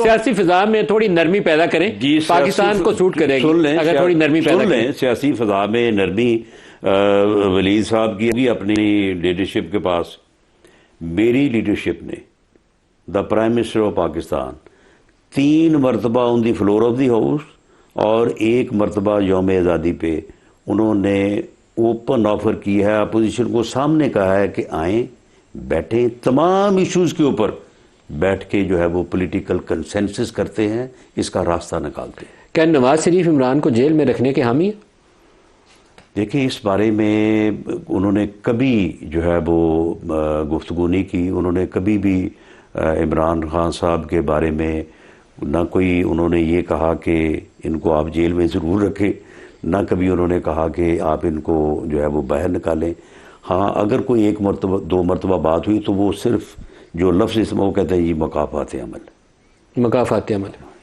سیاسی فضا میں تھوڑی نرمی پیدا کریں، پاکستان کو سوٹ کرے گی اگر تھوڑی نرمی پیدا کریں۔ سیاسی فضا میں نرمی ولید صاحب کی اپنی لیڈرشپ کے پاس، میری لیڈرشپ نے، the prime minister of Pakistan 3 مرتبہ آن دی فلور آف دی ہاؤس اور 1 مرتبہ یوم آزادی پہ انہوں نے اوپن آفر کی ہے، اپوزیشن کو سامنے کہا ہے کہ آئیں بیٹھیں، تمام ایشوز کے اوپر بیٹھ کے جو ہے وہ پولیٹیکل کنسنسس کرتے ہیں، اس کا راستہ نکالتے ہیں۔ کیا نواز شریف عمران کو جیل میں رکھنے کے حامی ہیں؟ دیکھیں اس بارے میں انہوں نے کبھی جو ہے وہ گفتگو نہیں کی، انہوں نے کبھی بھی عمران خان صاحب کے بارے میں نہ کوئی انہوں نے یہ کہا کہ ان کو آپ جیل میں ضرور رکھیں، نہ کبھی انہوں نے کہا کہ آپ ان کو جو ہے وہ باہر نکالیں۔ ہاں اگر کوئی 1 مرتبہ 2 مرتبہ بات ہوئی تو وہ صرف جو لفظ اس میں وہ کہتے ہیں یہ مکافات عمل۔ مکافات عمل۔